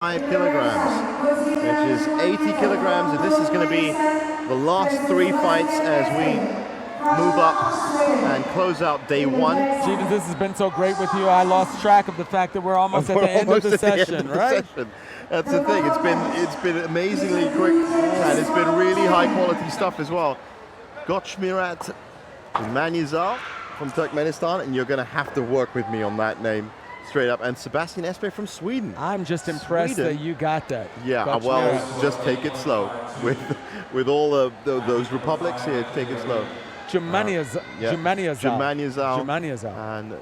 kilograms, which is 80 kilograms, and this is going to be the last 3 fights as we move up and close out day 1. Jeeves, this has been so great with you. I lost track of the fact that we're almost at the end of the session, right? That's the thing. It's been amazingly quick, and it's been really high quality stuff as well. Gochmirat Manyazal from Turkmenistan, and you're going to have to work with me on that name straight up. And Sebastian Espe from Sweden. I'm just impressed that you got that. Yeah, well, just take it slow with all those republics here. Take it slow. Jumaniazal. And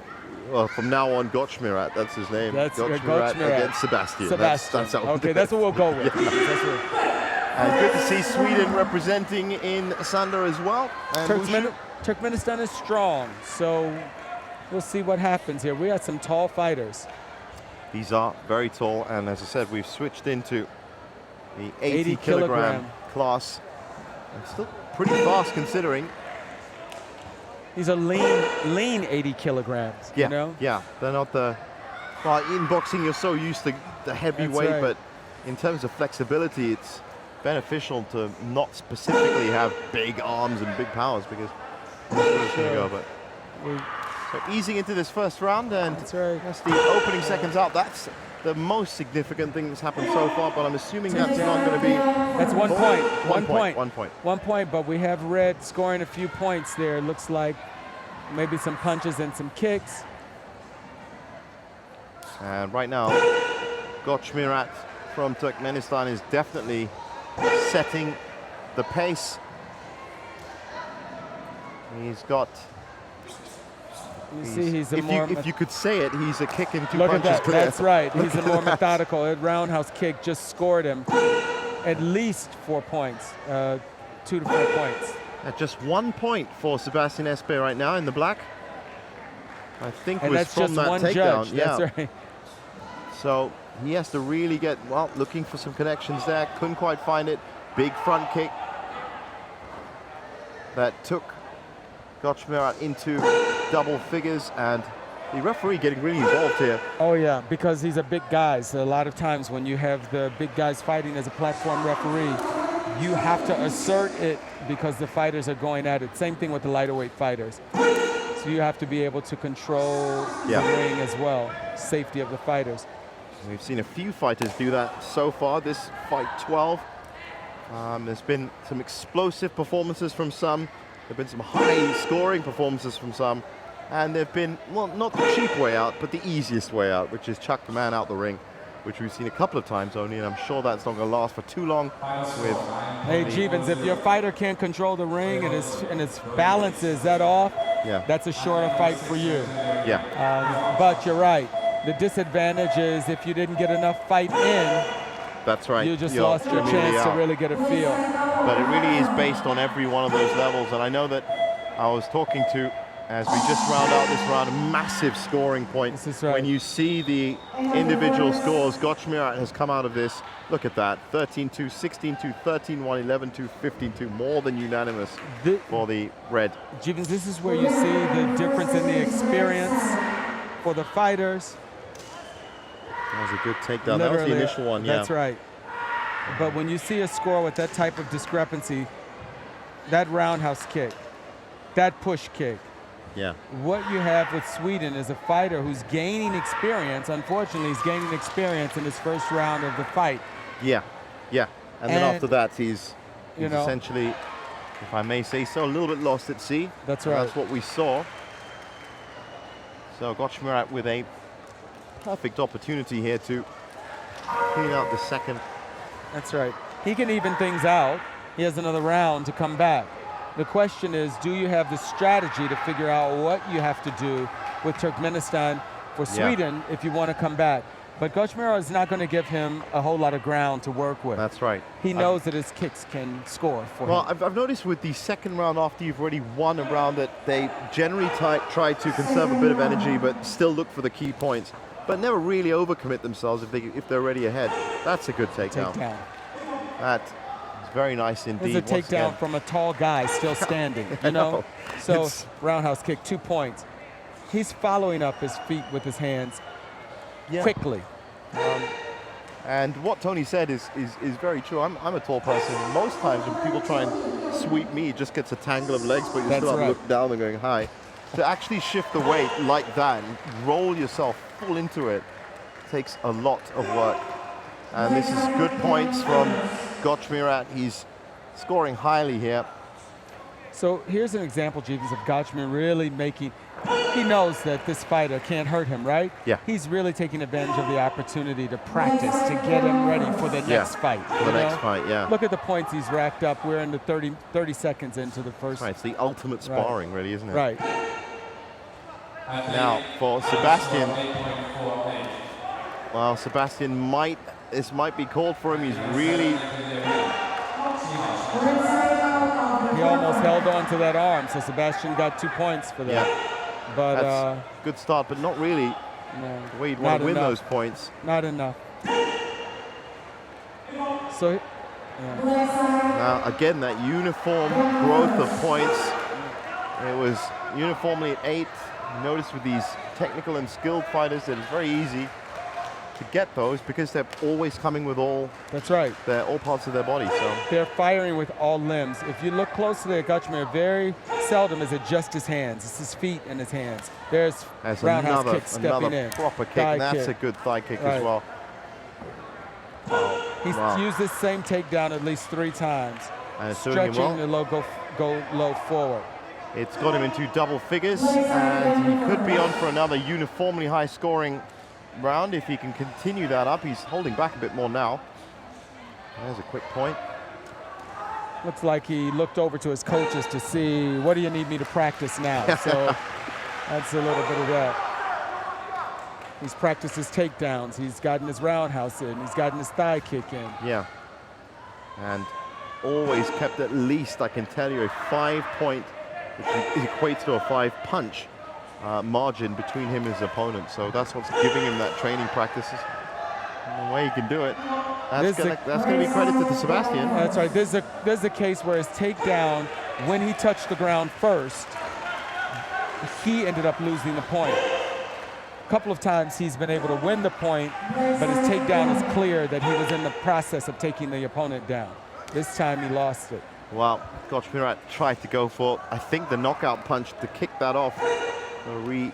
well, from now on, Gochmirat, that's his name. That's Gochmirat against Sebastian. That's okay, that's what we'll go with. Yeah. And good to see Sweden representing in Sanda as well. And Turkmenistan is strong, so we'll see what happens here. We have some tall fighters. These are very tall, and as I said, we've switched into the 80 kilogram class. And still pretty fast considering. He's a lean 80 kilograms, yeah, you know? Yeah, they're not the... Well, in boxing, you're so used to the heavy weight, right. But in terms of flexibility, it's beneficial to not specifically have big arms and big powers, because that's where it's going to go. But so easing into this first round, and that's the opening seconds out. That's the most significant thing that's happened so far, but I'm assuming that's not going to be... That's 1 point. 1 point. 1 point, but we have Red scoring a few points there. It looks like maybe some punches and some kicks. And right now, Gochmirat from Turkmenistan is definitely setting the pace. He's got... You see, he's a more... If you could say it, he's a kick in 2 punches. Look at that, clear. that's right. He's a more methodical. A roundhouse kick just scored him at least 4 points, 2 to 4 points. At just 1 point for Sebastian Espe right now in the black. I think and was that's from just that one takedown. judge. Yeah. That's right. So he has to really get, well, looking for some connections there. Couldn't quite find it. Big front kick that took Gochmirat into double figures, and the referee getting really involved here. Oh yeah, because he's a big guy. So a lot of times when you have the big guys fighting as a platform referee, you have to assert it because the fighters are going at it. Same thing with the lighter weight fighters. So you have to be able to control the ring as well. Safety of the fighters. We've seen a few fighters do that so far. This fight 12. There's been some explosive performances from some. There have been some high-scoring performances from some, and there have been, well, not the cheap way out, but the easiest way out, which is chuck the man out the ring, which we've seen a couple of times only, and I'm sure that's not going to last for too long. Hey, Jeevens, if your fighter can't control the ring and his balance is that off, that's a shorter fight for you. Yeah. But you're right. The disadvantage is if you didn't get enough fight in, that's right. You just lost your chance to really get a feel. But it really is based on every one of those levels. And I know that I was talking to, as we just round out this round, a massive scoring point. This is right. When you see the individual scores, Gochmirat has come out of this. Look at that, 13-2, 16-2, 13-1, 11-2, 15-2, more than unanimous for the red. Jeevens, this is where you see the difference in the experience for the fighters. That was a good takedown. That was the initial one, That's right. But when you see a score with that type of discrepancy, that roundhouse kick, that push kick, what you have with Sweden is a fighter who's gaining experience. Unfortunately, he's gaining experience in his first round of the fight. Yeah. And then after that, he's essentially, if I may say so, a little bit lost at sea. That's right. That's what we saw. So Gochmirat with a perfect opportunity here to clean out the second. That's right. He can even things out. He has another round to come back. The question is, do you have the strategy to figure out what you have to do with Turkmenistan for Sweden if you want to come back? But Gochmirat is not going to give him a whole lot of ground to work with. That's right. He knows that his kicks can score for him. Well, I've noticed with the second round, after you've already won a round, that they generally try to conserve a bit of energy but still look for the key points, but never really overcommit themselves if they're already ahead. That's a good takedown. That is very nice indeed. It's a takedown from a tall guy still standing, you know? So roundhouse kick, 2 points. He's following up his feet with his hands quickly. And what Tony said is very true. I'm a tall person. Most times when people try and sweep me, it just gets a tangle of legs, but you still have to look down and going high. To actually shift the weight like that and roll yourself full into it takes a lot of work. And this is good points from Gochmirat. He's scoring highly here. So here's an example, Jeeves, of Gochmirat really making, he knows that this fighter can't hurt him, right? Yeah. He's really taking advantage of the opportunity to practice, to get him ready for the next fight. For the next fight, yeah. Look at the points he's racked up. We're in the 30 seconds into the first. Right, it's the ultimate sparring, really, isn't it? Right. Now, for Sebastian, well, Sebastian this might be called for him. He's really... He almost held on to that arm, so Sebastian got 2 points for that. Yeah. But that's good start, but not really no, the way you'd want to win those points. Not enough. So, now again, that uniform growth of points. It was uniformly at 8. Notice with these technical and skilled fighters that it's very easy to get those because they're always coming with all. That's right. They're all parts of their body. So they're firing with all limbs. If you look closely at Gochmirat, very seldom is it just his hands. It's his feet and his hands. There's roundhouse kick stepping in. Proper kick, and that's a good thigh kick as well. He's used this same takedown at least 3 times. And stretching the low, go low forward. It's got him into double figures, and he could be on for another uniformly high scoring round if he can continue that up. He's holding back a bit more now. There's a quick point. Looks like he looked over to his coaches to see, what do you need me to practice now? So that's a little bit of that. He's practiced his takedowns. He's gotten his roundhouse in. He's gotten his thigh kick in. Yeah. And always kept at least, I can tell you, a 5-point, which equates to a 5-punch margin between him and his opponent. So that's what's giving him that training practices. And the way he can do it, that's going to be credited to Sebastian. That's right. There's a case where his takedown, when he touched the ground first, he ended up losing the point. A couple of times he's been able to win the point, but his takedown is clear that he was in the process of taking the opponent down. This time he lost it. Well, Gochmirat tried to go for, I think, the knockout punch to kick that off. The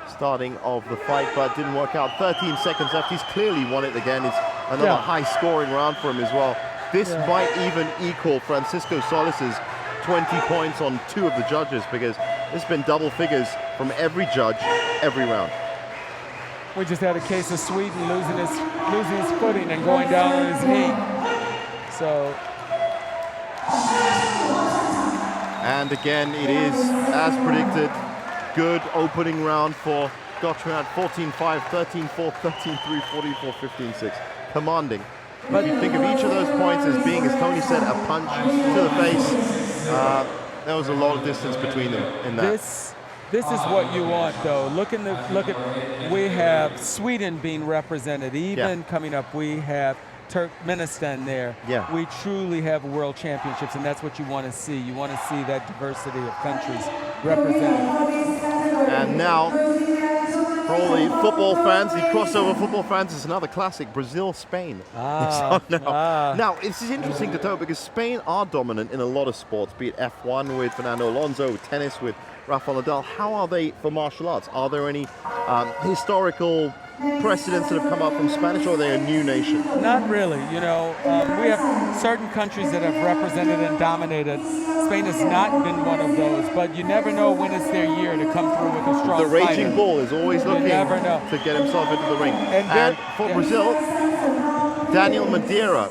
restarting of the fight, but didn't work out. 13 seconds left. He's clearly won it again. It's another high-scoring round for him as well. This might even equal Francisco Solis's 20 points on 2 of the judges, because it's been double figures from every judge, every round. We just had a case of Sweden losing his footing and going down on his knee. So. And again, it is, as predicted, good opening round for Gochmirat. 14-5, 13-4, 13-3, 44, 15-6. Commanding. But if you think of each of those points as being, as Tony said, a punch to the face, there was a lot of distance between them in that. This is what you want, though. Look at, we have Sweden being represented. Even coming up, we have Turkmenistan there. Yeah. We truly have world championships, and that's what you want to see. You want to see that diversity of countries represented. And now, for all the football fans, the crossover football fans, is another classic, Brazil-Spain. Now, it's interesting to know because Spain are dominant in a lot of sports, be it F1 with Fernando Alonso, tennis with Rafael Nadal. How are they for martial arts? Are there any historical precedents that have come up from Spanish, or are they a new nation? Not really. You know, we have certain countries that have represented and dominated. Spain has not been one of those, but you never know when it's their year to come through with a strong The raging fighter. bull is always looking to get himself into the ring. And for Brazil, Daniel Madeira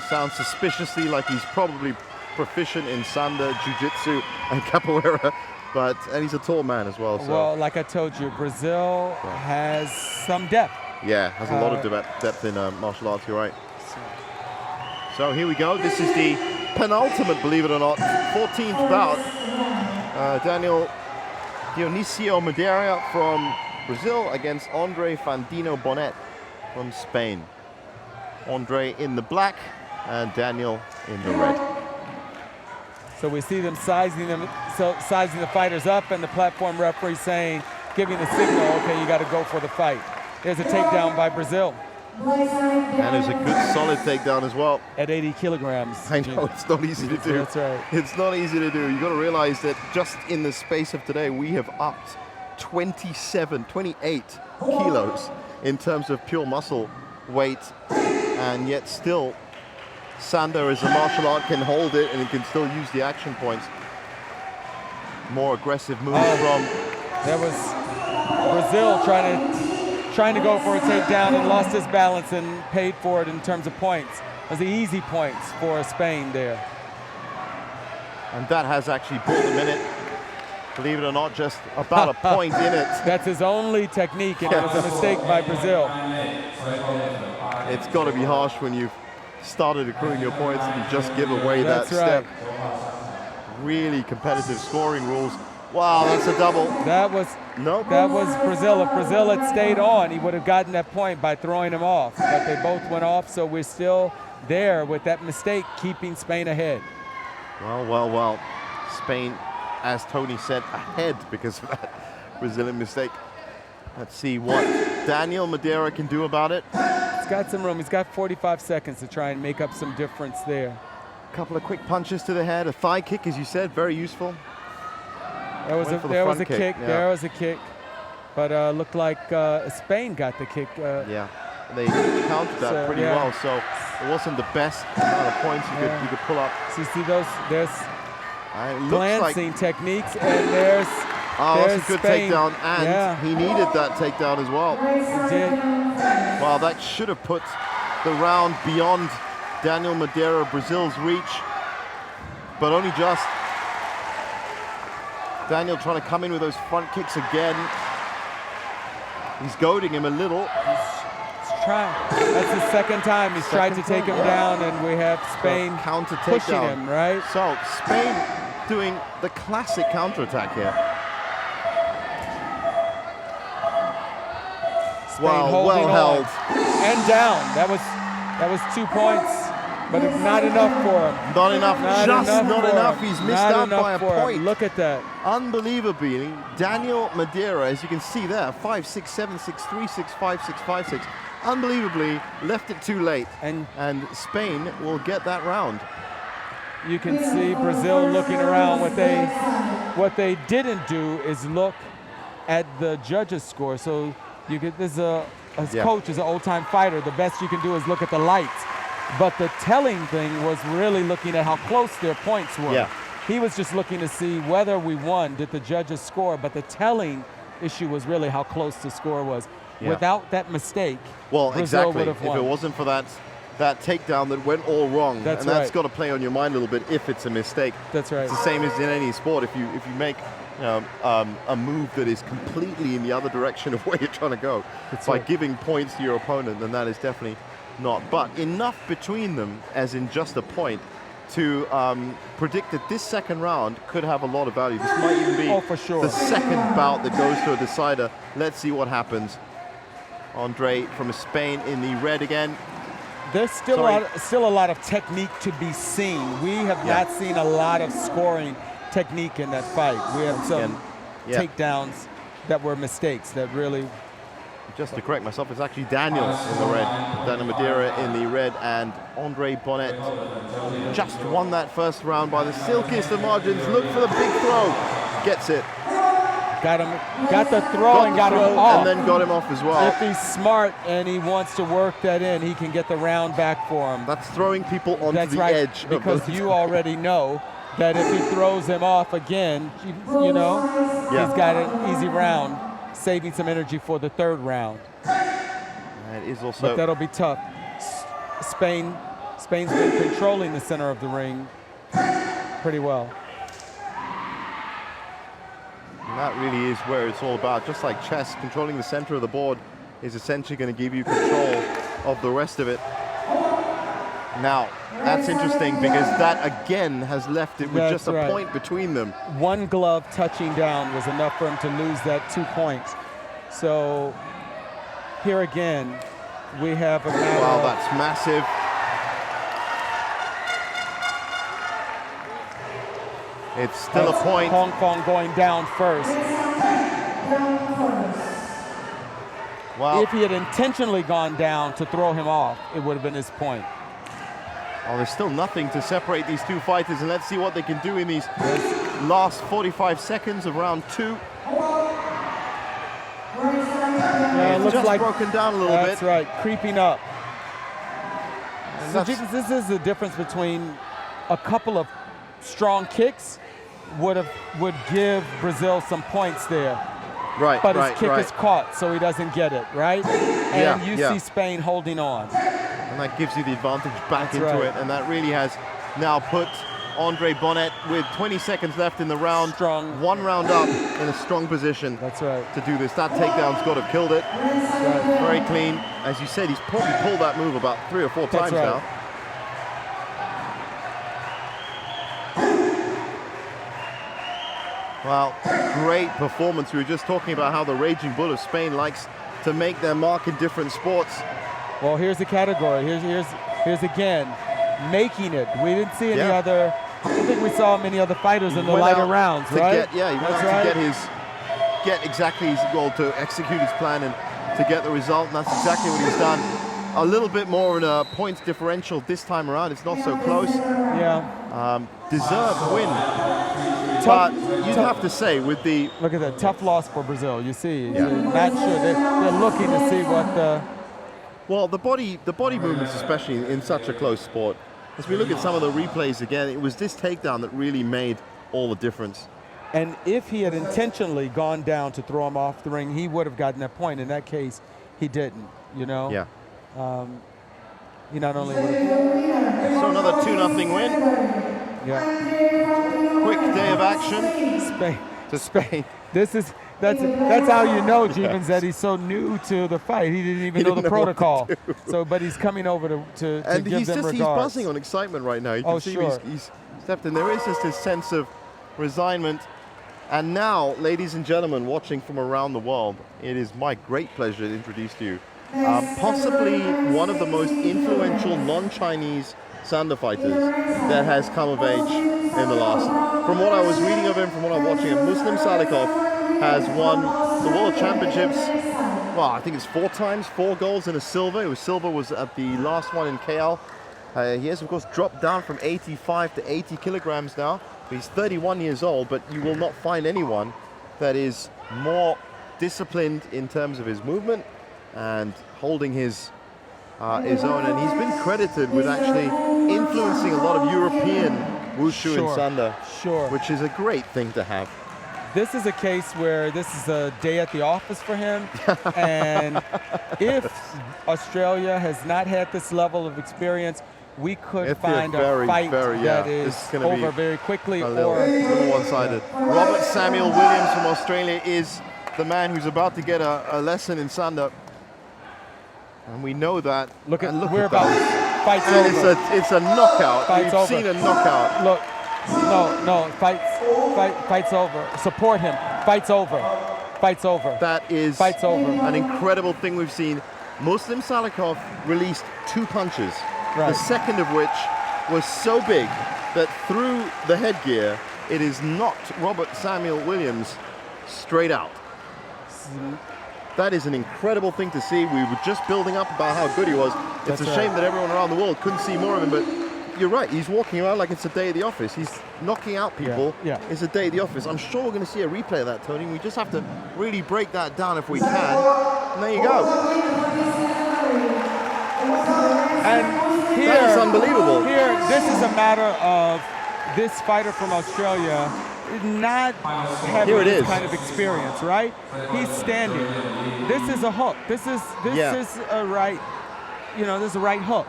sounds suspiciously like he's probably proficient in Sanda, Jiu-Jitsu, and Capoeira. And he's a tall man as well. So. Well, like I told you, Brazil has some depth. Yeah, has a lot of depth in martial arts, you're right. So here we go. This is the penultimate, believe it or not, 14th bout. Daniel Dionisio Madeira from Brazil against Andre Fandino Bonet from Spain. Andre in the black and Daniel in the red. So we see them sizing the fighters up, and the platform referee saying, giving the signal, okay, you got to go for the fight. There's a takedown by Brazil And it's a good solid takedown as well. at 80 kilograms. I know, it's not easy to do. That's right. It's not easy to do. You got to realize that just in the space of today, we have upped 28 kilos in terms of pure muscle weight, and yet still Sanda as a martial art can hold it and it can still use the action points. More aggressive moves from... That was Brazil trying to go for a takedown and lost his balance and paid for it in terms of points. Those are easy points for Spain there. And that has actually bought a minute. Believe it or not, just about a point in it. That's his only technique, and it was a mistake by Brazil. It's got to be harsh when you've started accruing your points and you just give away that step. Really competitive scoring rules. Wow, that's a double. That was Brazil. If Brazil had stayed on, he would have gotten that point by throwing him off. But they both went off, so we're still there with that mistake, keeping Spain ahead. Well. Spain, as Tony said, ahead because of that Brazilian mistake. Let's see what Daniel Madeira can do about it. He's got some room. He's got 45 seconds to try and make up some difference there. A couple of quick punches to the head, a thigh kick, as you said, very useful. There was a kick. Yeah. There was a kick, but looked like Spain got the kick. Yeah, they countered that pretty well. So it wasn't the best amount of points you could pull up. So you see those? There's glancing techniques, and there's that's a good Spain. takedown, and he needed that takedown as well. He did. Wow, that should have put the round beyond Daniel Madeira, Brazil's reach, but only just. Daniel trying to come in with those front kicks again. He's goading him a little. He's trying. That's the second time he's tried to take him down, and we have Spain counter pushing him, right? So Spain doing the classic counterattack here. Spain well held. And down. That was 2 points. But not enough for him. Not enough. Not enough. He's missed out by a point. Look at that. Unbelievably, Daniel Madeira, as you can see there, 5'6", 7'6", 3'6", 5'6", 5'6". Unbelievably, left it too late. And Spain will get that round. You can see Brazil looking around. What they didn't do is look at the judges' score. So you get this coach is an old-time fighter. The best you can do is look at the lights. But the telling thing was really looking at how close their points were. Yeah. He was just looking to see whether we won, did the judges score, but the telling issue was really how close the score was. Yeah. Without that mistake, Brazil would have won. If it wasn't for that takedown that went all wrong, that's got to play on your mind a little bit if it's a mistake. That's right. It's the same as in any sport. If you make a move that is completely in the other direction of where you're trying to go, by giving points to your opponent, then that is definitely not. But enough between them, as in just a point, to predict that this second round could have a lot of value. This might even be the second bout that goes to a decider. Let's see what happens. Andre from Spain in the red again. There's still a lot of technique to be seen. We have not seen a lot of scoring technique in that fight. We have some takedowns that were mistakes that really... Just to correct myself, it's actually Daniel in the red. Daniel Madeira in the red, and Andre Bonnet just won that first round by the silkiest of margins. Look for the big throw. Gets it. Got the throw and got him off. And then got him off as well. If he's smart and he wants to work that in, he can get the round back for him. That's throwing people onto the edge. Because you already know that if he throws him off again, you know, he's got an easy round, saving some energy for the third round. It is also. But that'll be tough. Spain's been controlling the center of the ring pretty well. And that really is where it's all about. Just like chess, controlling the center of the board is essentially going to give you control of the rest of it. Now, that's interesting because that again has left it with just a point between them. One glove touching down was enough for him to lose that 2 points. So here again, we have a matter Wow, that's massive. It's still a point. Hong Kong going down first. Wow. If he had intentionally gone down to throw him off, it would have been his point. Oh, there's still nothing to separate these two fighters, and let's see what they can do in these last 45 seconds of round 2. Yeah, it looks just like broken down a little bit. That's right, creeping up. And So this is the difference between a couple of strong kicks would give Brazil some points there. Right, But right, his kick right. is caught, so he doesn't get it, right? And you see Spain holding on. And that gives you the advantage back That's into right. it, and that really has now put Andre Bonnet, with 20 seconds left in the round, Strong. 1 round up, in a strong position. That's right. To do this. That takedown's got to have killed it. Right. Very clean. As you said, he's probably pulled that move about 3 or 4 That's times right. now. Well, great performance. We were just talking about how the Raging Bull of Spain likes to make their mark in different sports. Well, here's the category. Here's again, making it. We didn't see any other. I don't think we saw many other fighters in the lighter rounds, right? He went out to get exactly his goal, to execute his plan and to get the result, and that's exactly what he's done. A little bit more in a points differential this time around. It's not so close. Yeah. Deserved win. But you'd have to say with the... Look at that, tough loss for Brazil, you see. Not sure, they're looking to see what the... Well, the body movements, especially in such a close sport, as we look at some of the replays again, it was this takedown that really made all the difference. And if he had intentionally gone down to throw him off the ring, he would have gotten that point. In that case, he didn't, you know? Yeah. He not only would have... So another 2-0 win. Yeah. Quick day of action. Spain. To Spain. That's how you know, Jeevans, that he's so new to the fight. He didn't even know the protocol. So, but he's coming over to and give them regards. He's buzzing on excitement right now. You can see he's stepped in. There is just this sense of resignment. And now, ladies and gentlemen, watching from around the world, it is my great pleasure to introduce to you possibly one of the most influential non-Chinese Sanda fighters that has come of age in the last. From what I was reading of him, from what I'm watching him, Muslim Salikov has won the World Championships, well, I think it's 4 times, 4 golds and a silver. Silver was at the last one in KL. He has, of course, dropped down from 85 to 80 kilograms now. He's 31 years old, but you will not find anyone that is more disciplined in terms of his movement and holding his own. And he's been credited with actually influencing a lot of European wushu and Sanda, which is a great thing to have. This is a case where this is a day at the office for him. And if Australia has not had this level of experience, we could find a fight that is over very quickly. A little one-sided. Robert Samuel Williams from Australia is the man who's about to get a lesson in Sanda. And we know that. Look at that. Fight's over. It's a knockout. We've seen a knockout. Look, no, fight's over. Support him. Fight's over. Fight's over. That is fight's over. An incredible thing we've seen. Muslim Salikov released 2 punches. Right. The second of which was so big that through the headgear, it has knocked Robert Samuel Williams straight out. That is an incredible thing to see. We were just building up about how good he was. It's a shame that everyone around the world couldn't see more of him, but you're right. He's walking around like it's a day at the office. He's knocking out people. It's a day at the office. I'm sure we're going to see a replay of that, Tony. We just have to really break that down if we can. And there you go. And here, that is unbelievable. Here, this is a matter of this fighter from Australia not having this kind of experience, right? He's standing. This is a hook. This is a right. You know, this is a right hook.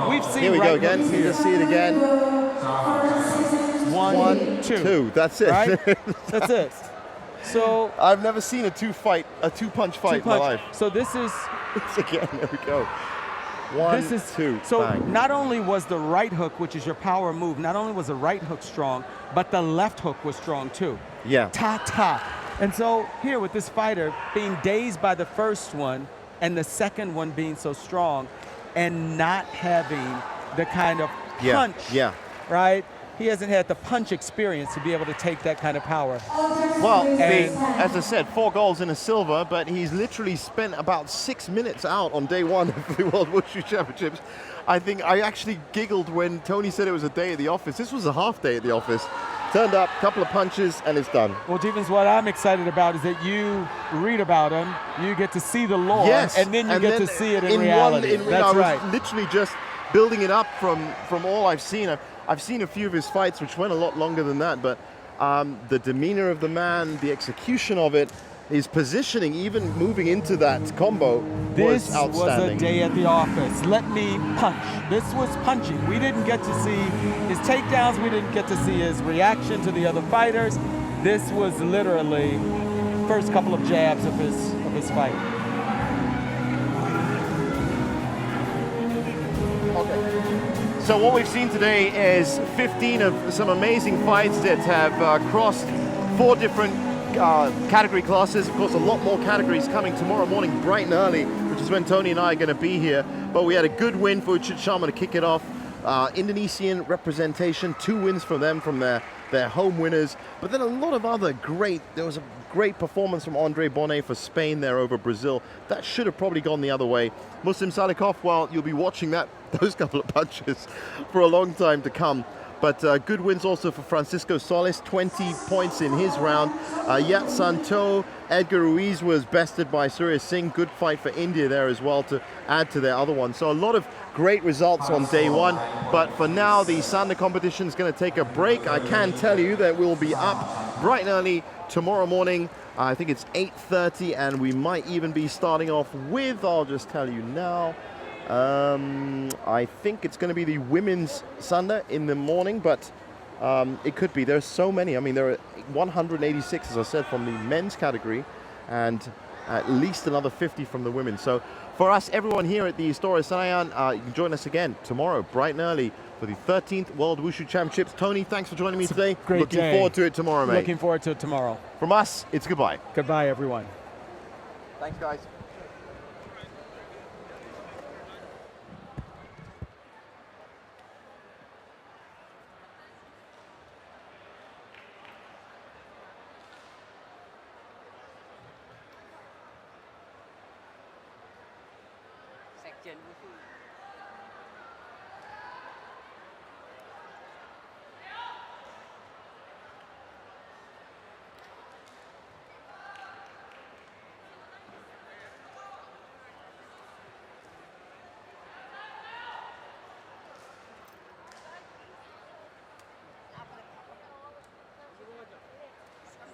We've seen. Here we right go again. hooks You just see it again. 1, 2. That's it. Right? That's it. So I've never seen a two-punch fight in my life. So this is. Again. There we go. 1, 2. So bang. Not only was the right hook, which is your power move, not only was the right hook strong, but the left hook was strong too. Yeah. Ta. And so here with this fighter being dazed by the first one and the second one being so strong and not having the kind of punch, right, he hasn't had the punch experience to be able to take that kind of power. Well, And- as I said, 4 golds and a silver, but he's literally spent about 6 minutes out on day 1 of the World Wushu Championships. I think I actually giggled when Tony said it was a day at the office. This was a half day at the office. Turned up, couple of punches, and it's done. Well, Devens, what I'm excited about is that you read about him, you get to see the lore, Yes, and then you get to see it in reality. I That's was right. literally just building it up from all I've seen. I've seen a few of his fights, which went a lot longer than that, but the demeanor of the man, the execution of it, his positioning, even moving into that combo, This was outstanding. was a day at the office. Let me punch. This was punching. We didn't get to see his takedowns. We didn't get to see his reaction to the other fighters. This was literally first couple of jabs of his fight. So what we've seen today is 15 of some amazing fights that have crossed 4 different category classes. Of course, a lot more categories coming tomorrow morning bright and early, which is when Tony and I are going to be here. But we had a good win for Uchit Sharma to kick it off. Indonesian representation, 2 wins from them, from their home winners. But then a lot of other there was a great performance from Andre Bonnet for Spain there over Brazil. That should have probably gone the other way. Muslim Salikov, well, you'll be watching those couple of punches for a long time to come. But good wins also for Francisco Solis, 20 points in his round. Yat Santo, Edgar Ruiz was bested by Surya Singh. Good fight for India there as well to add to their other one. So a lot of great results on day 1. But for now, the Sanda competition is going to take a break. I can tell you that we'll be up bright and early tomorrow morning. I think it's 8:30, and we might even be starting off with, I'll just tell you now, I think it's going to be the women's Sanda in the morning, but it could be. There's so many. I mean, there are 186, as I said, from the men's category, and at least another 50 from the women. So for us, everyone here at the Istora Senayan, you can join us again tomorrow, bright and early, for the 13th World Wushu Championships. Tony, thanks for joining me today. Great Looking day. forward to it tomorrow, mate. Looking forward to it tomorrow. From us, it's goodbye. Goodbye, everyone. Thanks, guys. Sekjen Wushu.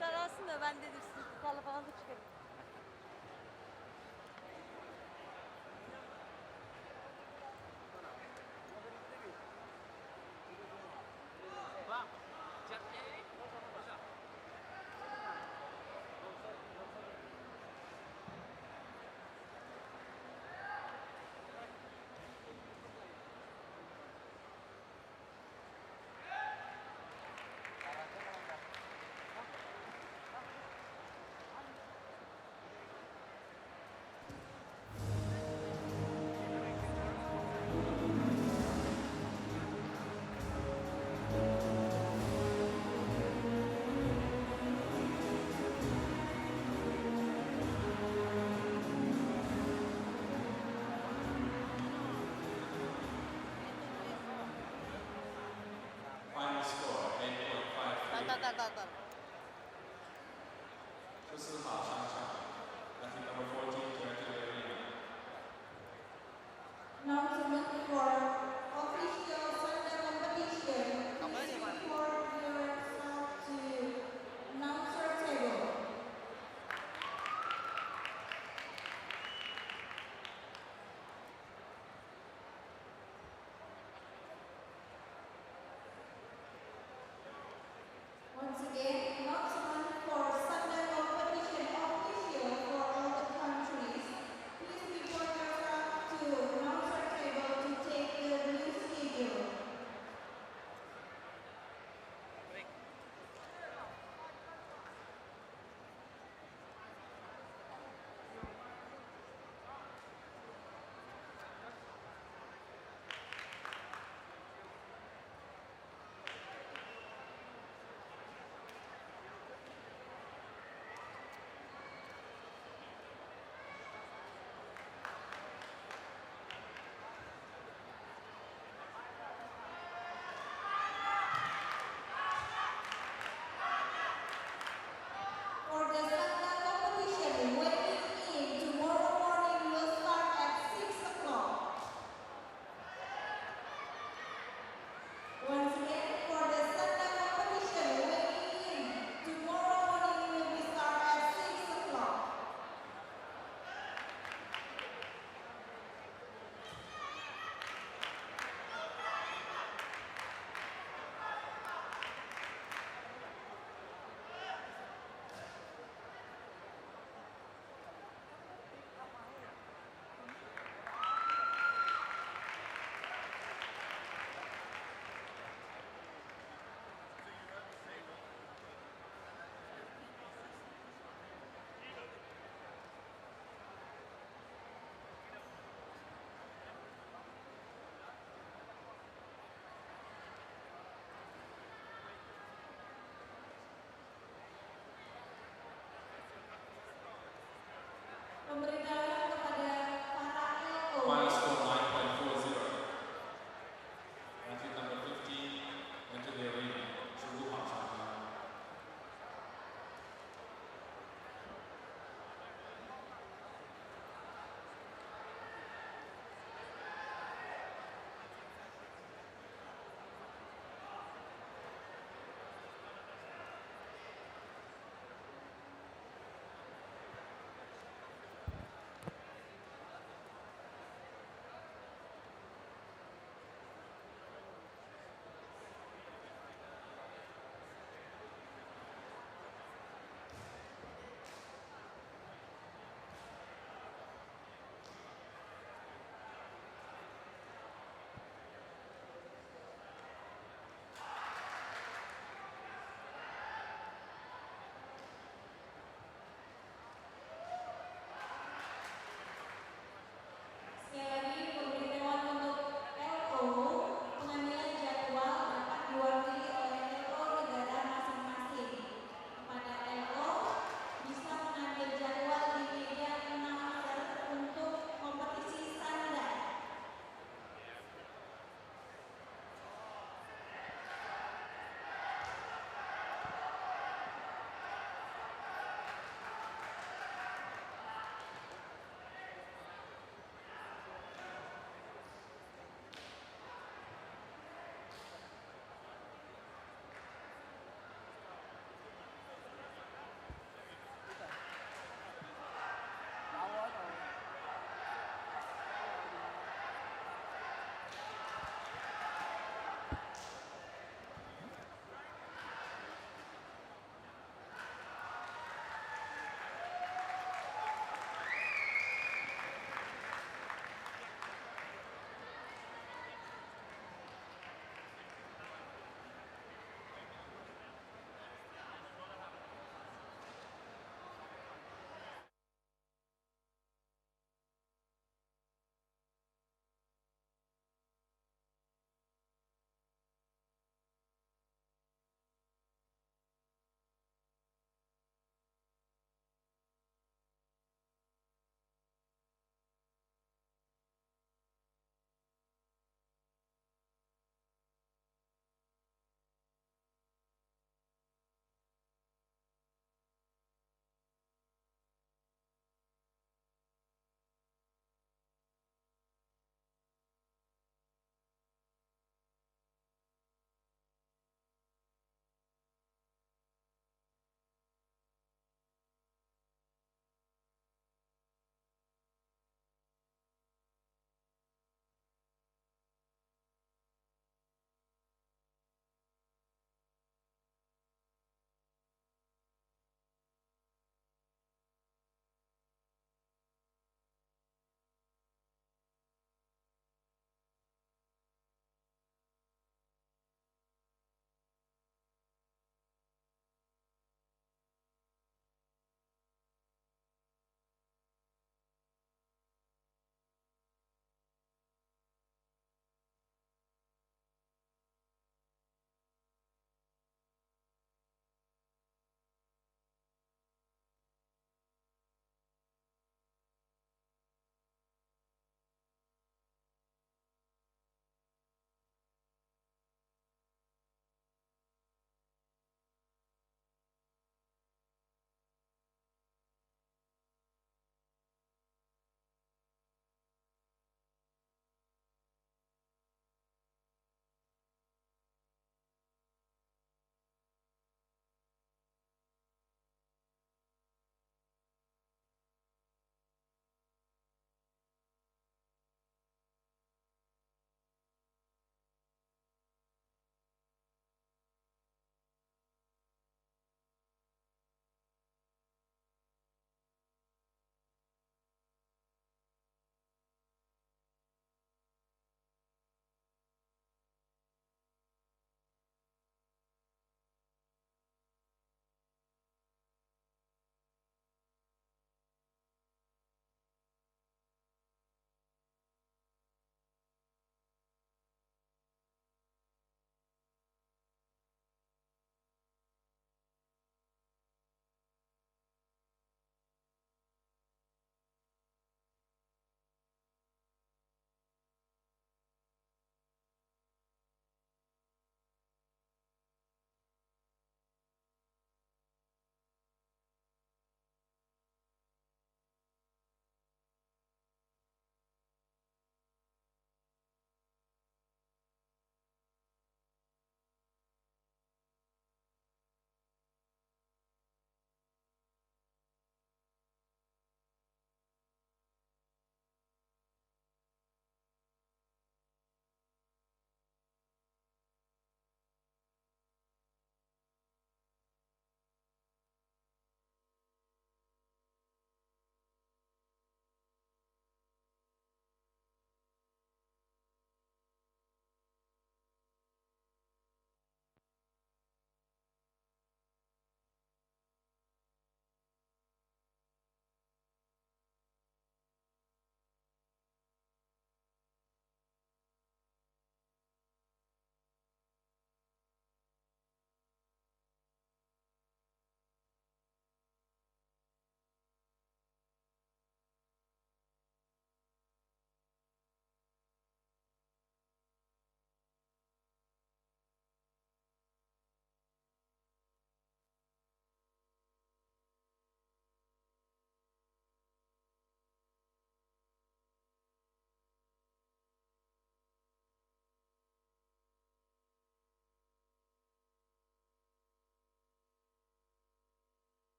Sarılsın da ben dedim sizi tutarla falan da çıkarım. Final score 8.53. 等。出师好上场 Athlete number 14 to enter the arena. Announcement for official Sanda competition. Please report yourself to announcer table. Once again.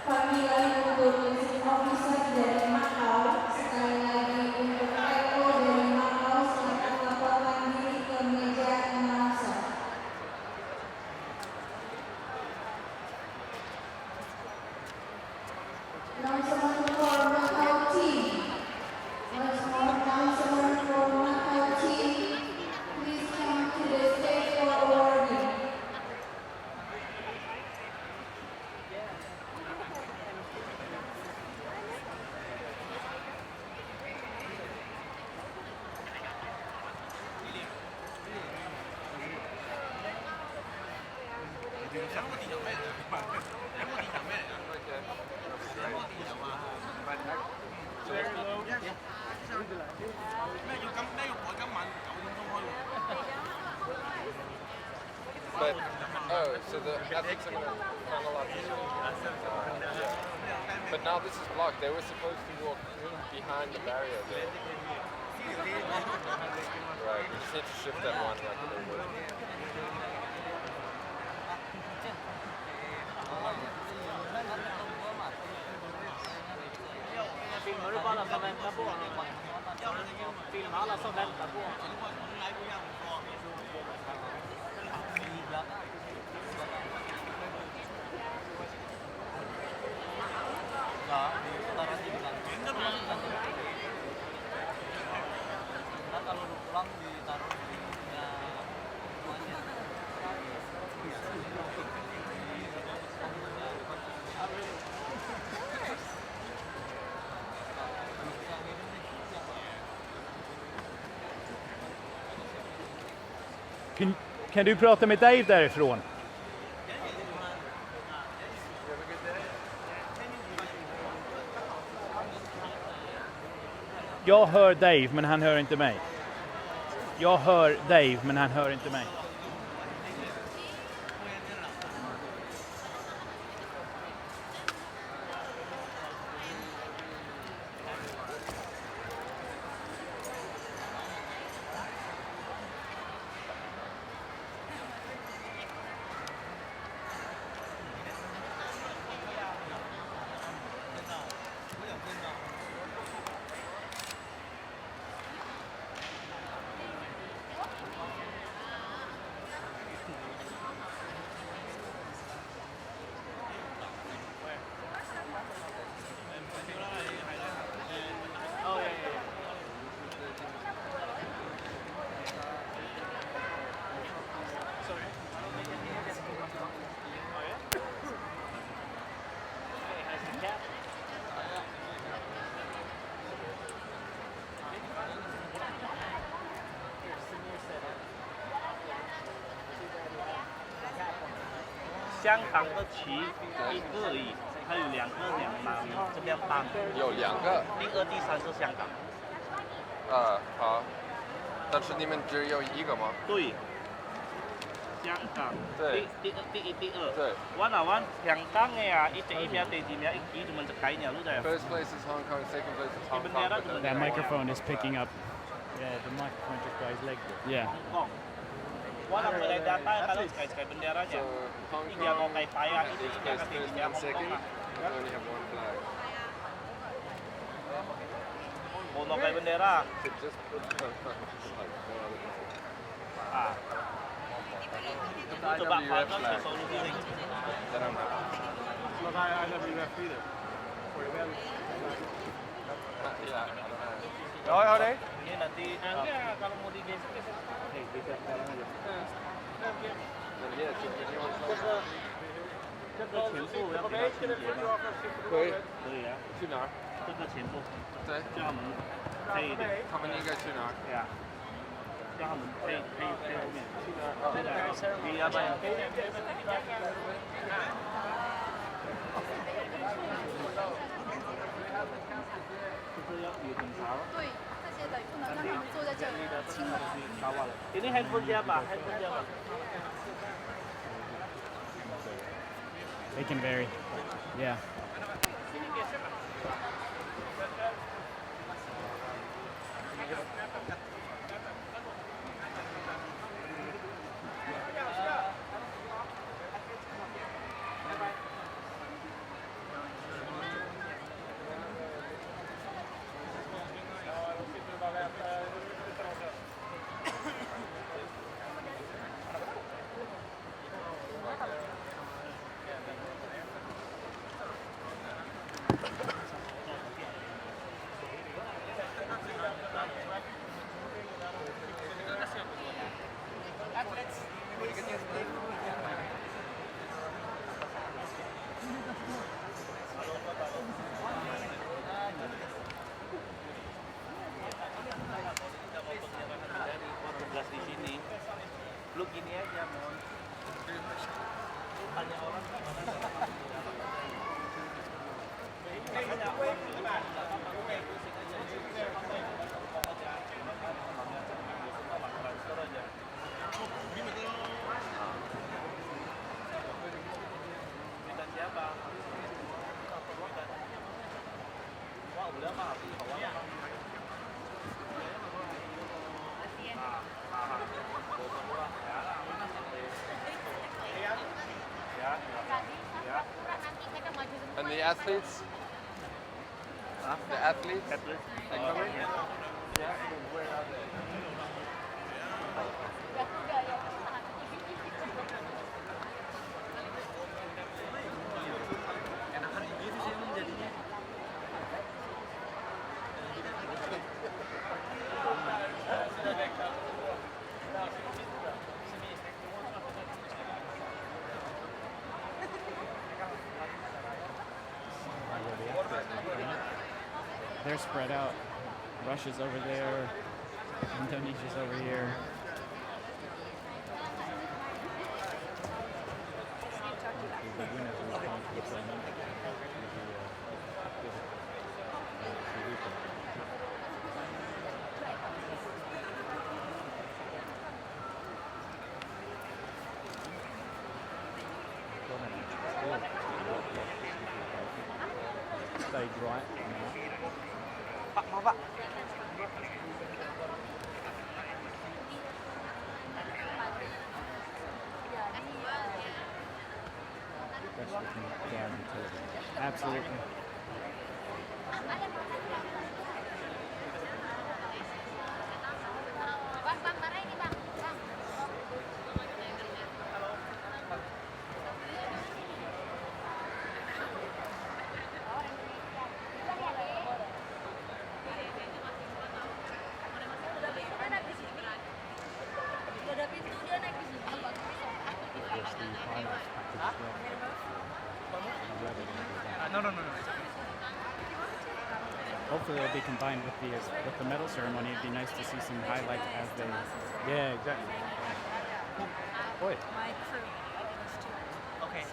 Kami lagi untuk mesin officer dari Macau. Sekali lagi untuk Eko dari Macau, silakan laporkan diri ke meja announcer. Announcement for Macau team. Once more, announcement for Macau team. Please come to the stage for awarding. But, oh, so the athletes are going to run a lot easier. But now this is blocked. They were supposed to walk behind the barrier there. Right, you just need to shift that one like a little bit. Filmar du bara så vänta på honom? Filma alla som väntar på honom. Ja, taruh di belakang. Nah, kalau lu pulang ditaruh di semuanya. Kan du prata med Dave därifrån? Jag hör Dave, men han hör inte mig. Jag hör Dave, men han hör inte mig.香港的旗一个而已，它有两码，这边绑。有两个。第二、第三是香港。好。但是你们只有一个吗？对。香港。對。第一、第二。對。玩香港嘅啊，第一名、第二名，一直們就計呢，對。First place is Hong Kong, second place is Hong Kong. That microphone is picking up. Yeah, the microphone just got his leg. Yeah. Walang mulai data kalau sekali benderanya. India mau kayak payah itu India kan India mau second, we only have one flag. Mau kayak bendera. So just put like one other Ah. Coba pasang ke solusi ini. They don't have. But I never left either. Yeah, I don't have. Ja, det. Ini nanti kalau mau digesek bisa sekarang aja. Then yeah, so if you want to 这个前部要给它清洁吗？可以。可以啊。去哪儿？这个前部。对。叫他们配一点。他们应该去哪儿？对啊。叫他们配后面。对的。你要不要？就是要有警察。对，这些的不能让他们坐在这里亲的。Ini handphone siapa? Handphone siapa? They can vary. Yeah. And the athletes? The athletes? They coming? Where are they? They're spread out. Russia's over there. Indonesia's over here. Stayed right. That's looking guaranteed. Absolutely. Hopefully it'll be combined with the medal ceremony. It'd be nice to see some highlights as they. Yeah, exactly. Oi. My crew. Okay.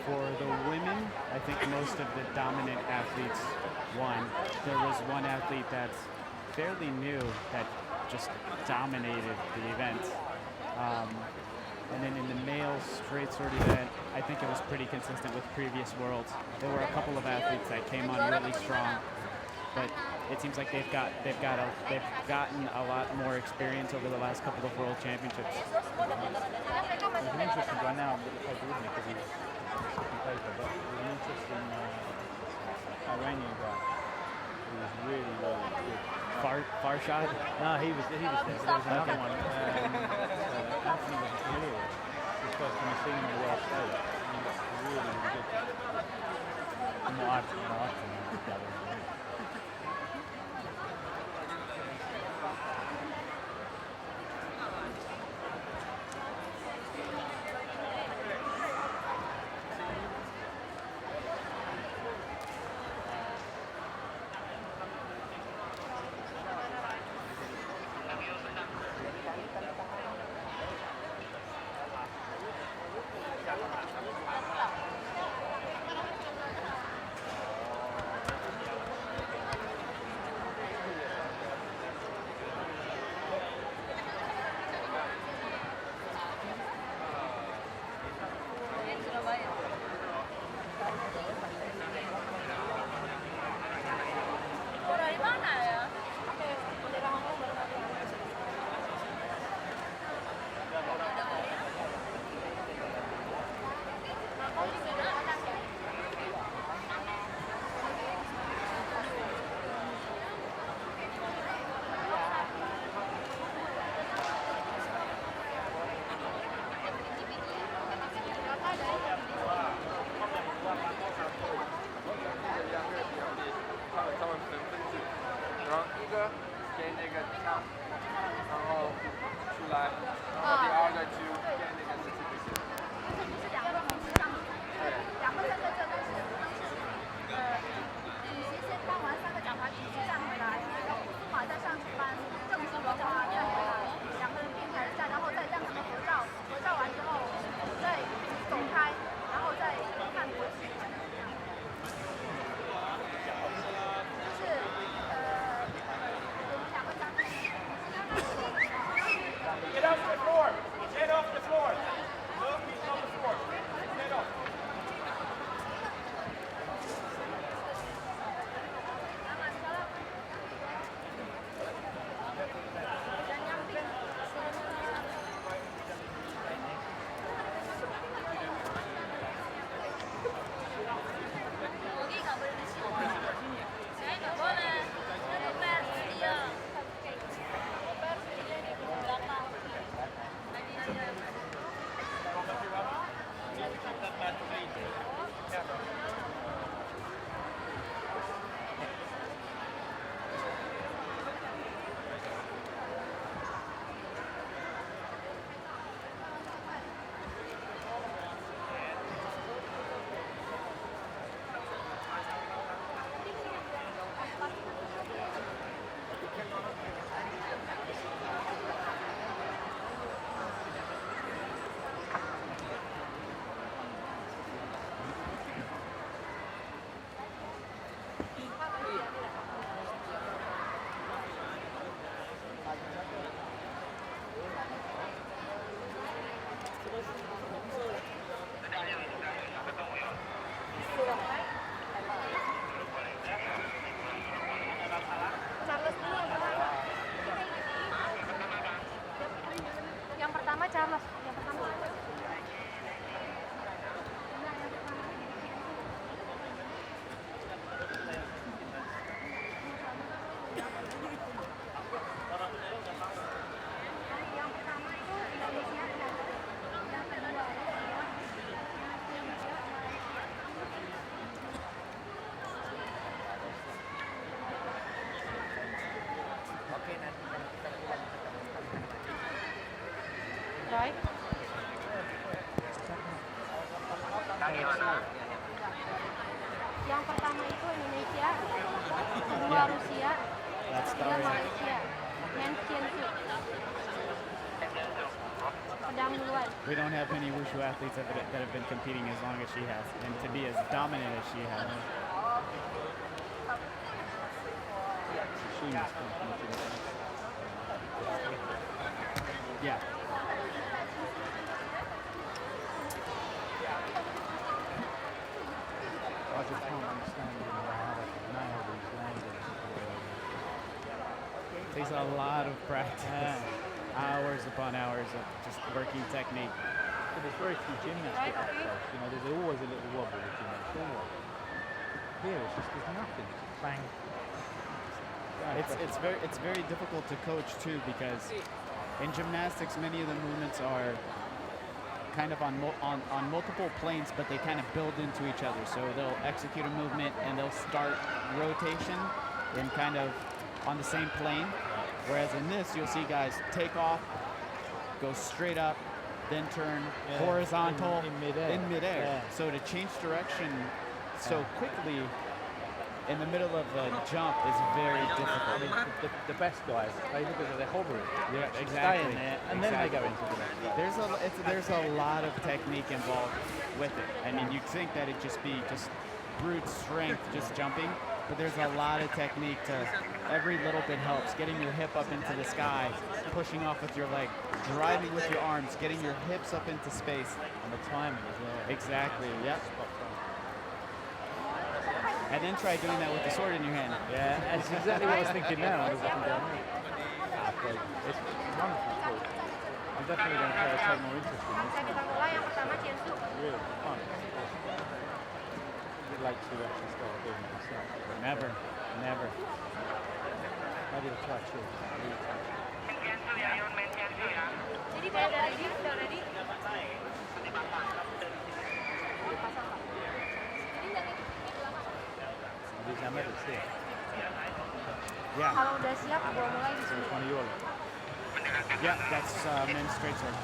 For the women, I think most of the dominant athletes won. There was one athlete that's fairly new that just dominated the event. And then in the male straight sword event, I think it was pretty consistent with previous worlds. There were a couple of athletes that came on really strong, but it seems like they've gotten a lot more experience over the last couple of world championships. There's an interesting guy now, because he's second place, but there's an interesting Iranian guy who was really, really good. Farshad? No, he was there. There was another one. Anthony wasn't familiar with. This first time I've seen him on the world stage. He's really, really good. From what I've gathered. Dari mana ya? Get off the floor! Get off the floor! Look, he's on the floor. Get off. Yagi nggak boleh di sini. Saya nggak boleh. Saya pers dia. Pers dia di belakang. Tadi dia. Charles dulu yang pertama. Yang pertama Charles, yang pertama. Yang pertama itu Indonesia, yang kedua Roy. Yang pertama itu Indonesia, kedua Rusia, ketiga Malaysia. Men's championship. Pedang duluan. We don't have many wushu athletes that have been competing as long as she has, and to be as dominant as she has. Yeah. I just can't understand how they can nail these landings. Takes a lot of practice. Hours upon hours of just working technique. But there's very few gymnastics episodes. You know, there's always a little wobble with gymnastics. Always. Here, it's just there's nothing. It's just bang. It's very difficult to coach too, because in gymnastics many of the movements are kind of on multiple planes, but they kind of build into each other. So they'll execute a movement and they'll start rotation in kind of on the same plane. Whereas in this, you'll see guys take off, go straight up, then turn horizontal in midair. Yeah. So to change direction so quickly in the middle of a jump is very difficult. I mean, the best guys, they look as though they're hovering. Yeah, Stay exactly. in there, and then they go into the next one. There's a lot of technique involved with it. I mean, you'd think that it'd just be just brute strength, just jumping, but there's a lot of technique to every little bit helps. Getting your hip up into the sky, pushing off with your leg, driving with your arms, getting your hips up into space. And the timing as well. Exactly, yep. And then try doing that with the sword in your hand. Yeah, that's exactly what I was thinking now. It's wonderful. I'm definitely going to take more interest in this. Really fun. I'd like to actually start doing it myself. Never. Maybe I'll try too. Jadi udah ready? These are medals here. Yeah. Kalau udah siap, gua mulai di So sini. it's one of your Yeah, that's men's straight sword.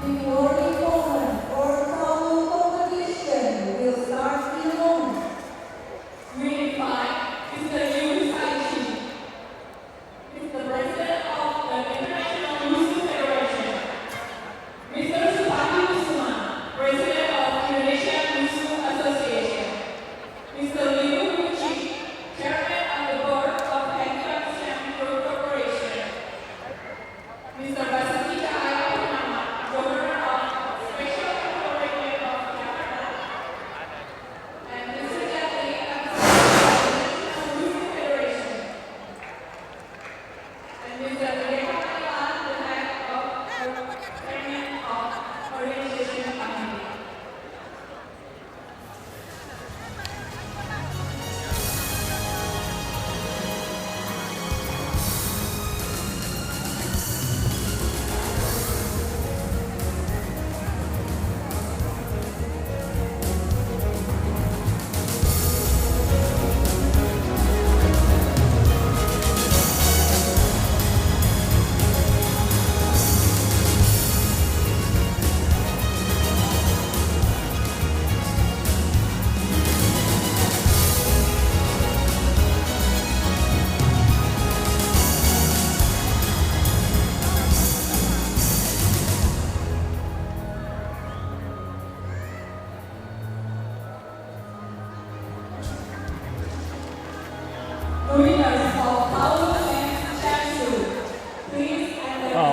Before the opponent or solo competition will start in a moment. Green 5 is the new Saichi. Is the president of the International Wushu Federation. Mr. Supati Kusuma, president of Indonesian Wushu Association. Mr. Liu Yuchi, chairman of the board of Hancock Shampoo Corporation. Mr. Basuki Cahaya Purnama, governor of Special Corporation of Jakarta. And Mr. Jeffrey International Wushu Federation. And Mr. Rebecca Milan, the head of the chairman of organization committee.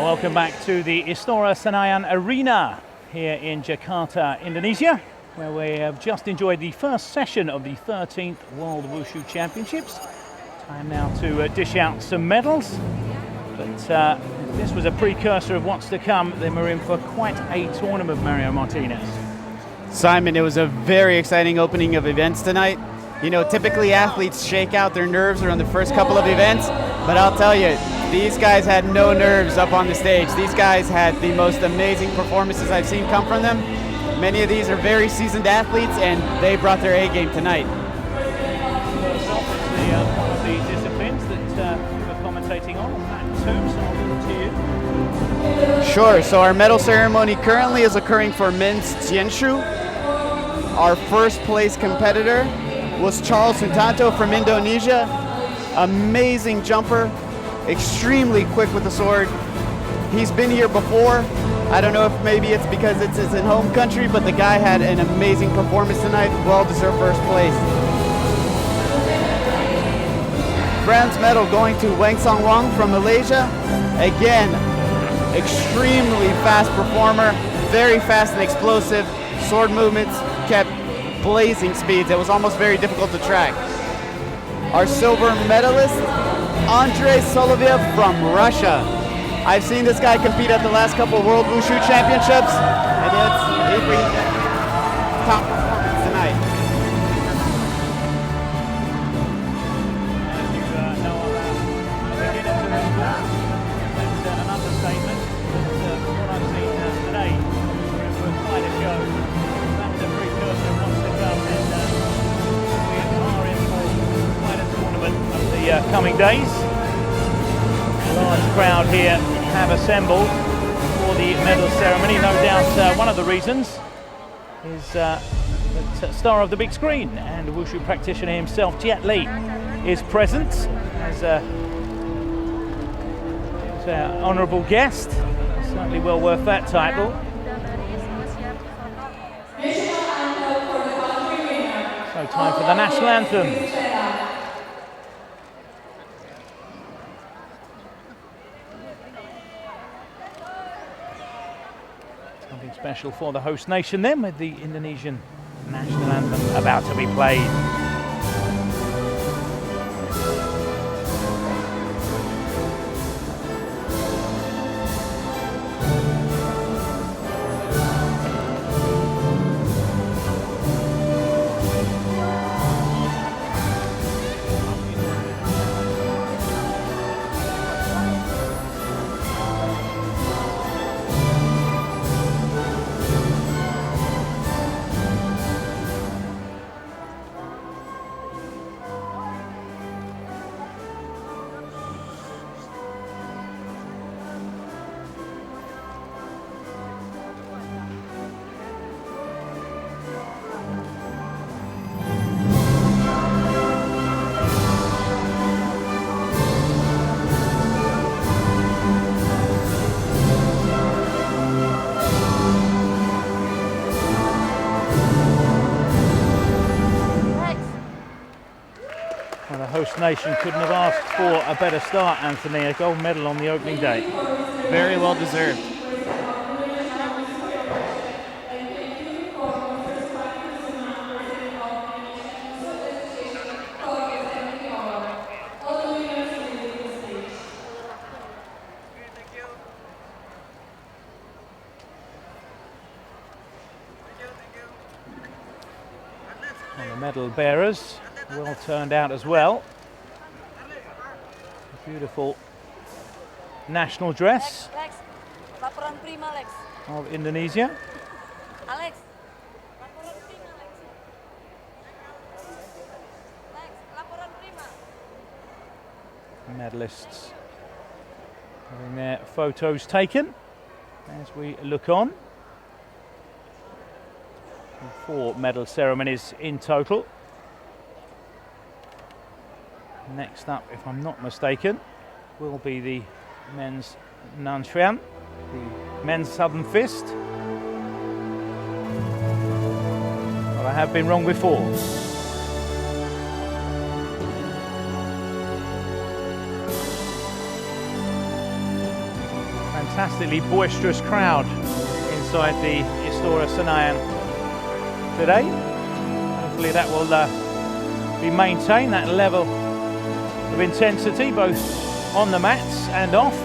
Welcome back to the Istora Senayan Arena here in Jakarta, Indonesia, where we have just enjoyed the first session of the 13th World Wushu Championships. Time now to dish out some medals, but this was a precursor of what's to come. Then we're in for quite a tournament, Mario Martinez. Simon, it was a very exciting opening of events tonight. You know, typically athletes shake out their nerves around the first couple of events, but I'll tell you, these guys had no nerves up on the stage. These guys had the most amazing performances I've seen come from them. Many of these are very seasoned athletes, and they brought their A game tonight. First off, it's one of the disciplines that you were commentating on that too, so I'll leave it to you. Sure, so our medal ceremony currently is occurring for men's Jianshu. Our first place competitor was Charles Sutanto from Indonesia. Amazing jumper, extremely quick with the sword. He's been here before. I don't know if maybe it's because it's his home country, but the guy had an amazing performance tonight. Well-deserved first place. Bronze medal going to Wang Song Wang from Malaysia. Again, extremely fast performer, very fast and explosive. Sword movements kept blazing speeds. It was almost very difficult to track. Our silver medalist, Andrei Soloviev from Russia. I've seen this guy compete at the last couple of World Wushu Championships, and he brings top performance tonight. As you know about the beginner to the sport, that's an understatement. But what I've seen today was quite a show. That was a precursor of what's to come, and we are in for quite a tournament of the coming days. A large crowd here have assembled for the medal ceremony. No doubt one of the reasons is that star of the big screen and Wushu practitioner himself, Jet Li, is present as our honourable guest. Certainly well worth that title. So time for the national anthem. Something special for the host nation then, with the Indonesian national anthem about to be played. Host nation couldn't have asked for a better start, Anthony. A gold medal on the opening day. Very well deserved. And the medal bearers well turned out as well. Beautiful national dress Lex, laporan prima, Lex. of Indonesia. Alex, laporan prima, Lex. Lex, laporan prima. Medalists having their photos taken as we look on. 4 medal ceremonies in total. Next up, if I'm not mistaken, will be the men's Nanchuan, the men's Southern Fist. But I have been wrong before. Fantastically boisterous crowd inside the Istora Senayan today. Hopefully that will be maintained, that level of intensity, both on the mats and off.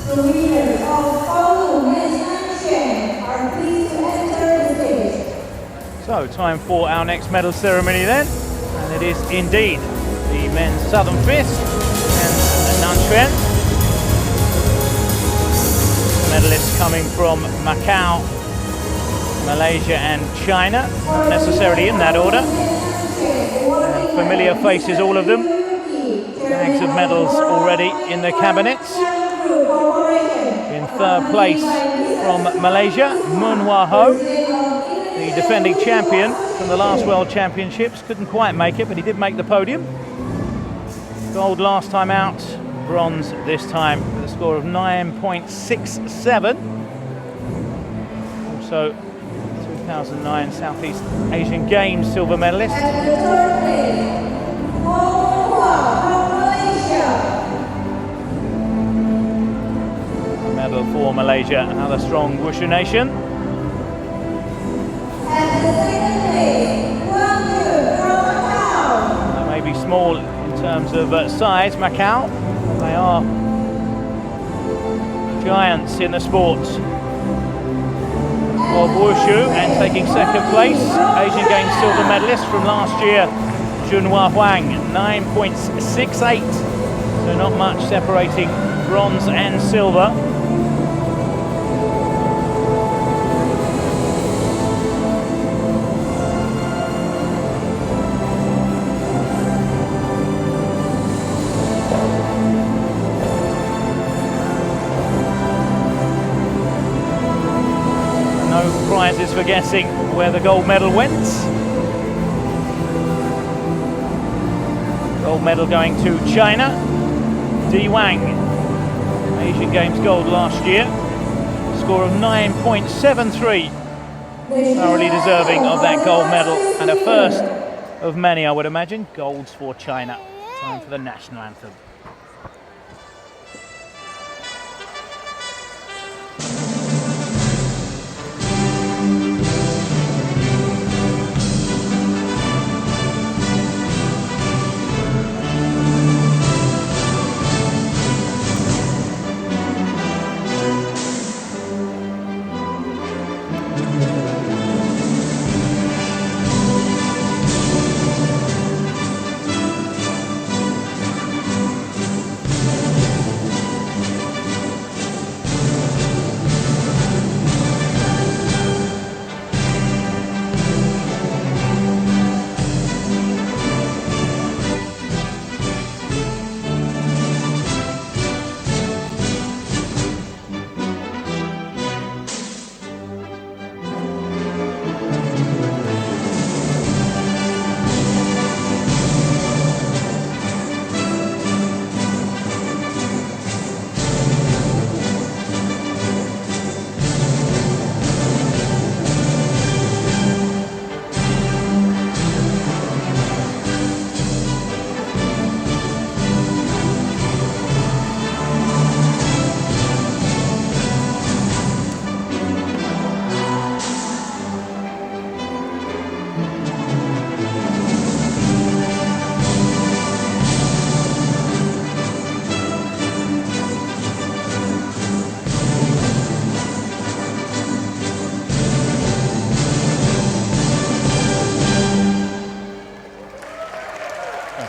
The winners of all men's Nanchuan are pleased to enter the stage. So, time for our next medal ceremony then, and it is indeed the men's Southern Fist and Nanchuan. Medalists coming from Macau, Malaysia and China, not necessarily in that order. And familiar faces, all of them. Bags of medals already in their cabinets. In third place from Malaysia, Mun Wah Ho, the defending champion from the last World Championships. Couldn't quite make it, but he did make the podium. Gold last time out, bronze this time with a score of 9.67. Also 2009 Southeast Asian Games silver medalist. And the third place, Mun Wah from Malaysia. A medal for Malaysia, another strong wushu nation. And the second place, Guangzhou from Macau. They may be small in terms of size, Macau, They are giants in the sport of wushu, and taking second place, Asian Games silver medalist from last year, Junhua Huang, 9.68. So not much separating bronze and silver. No prizes for guessing where the gold medal went. Gold medal going to China. Di Wang, Asian Games gold last year. Score of 9.73. Thoroughly deserving of that gold medal, and a first of many, I would imagine. Golds for China. Time for the national anthem.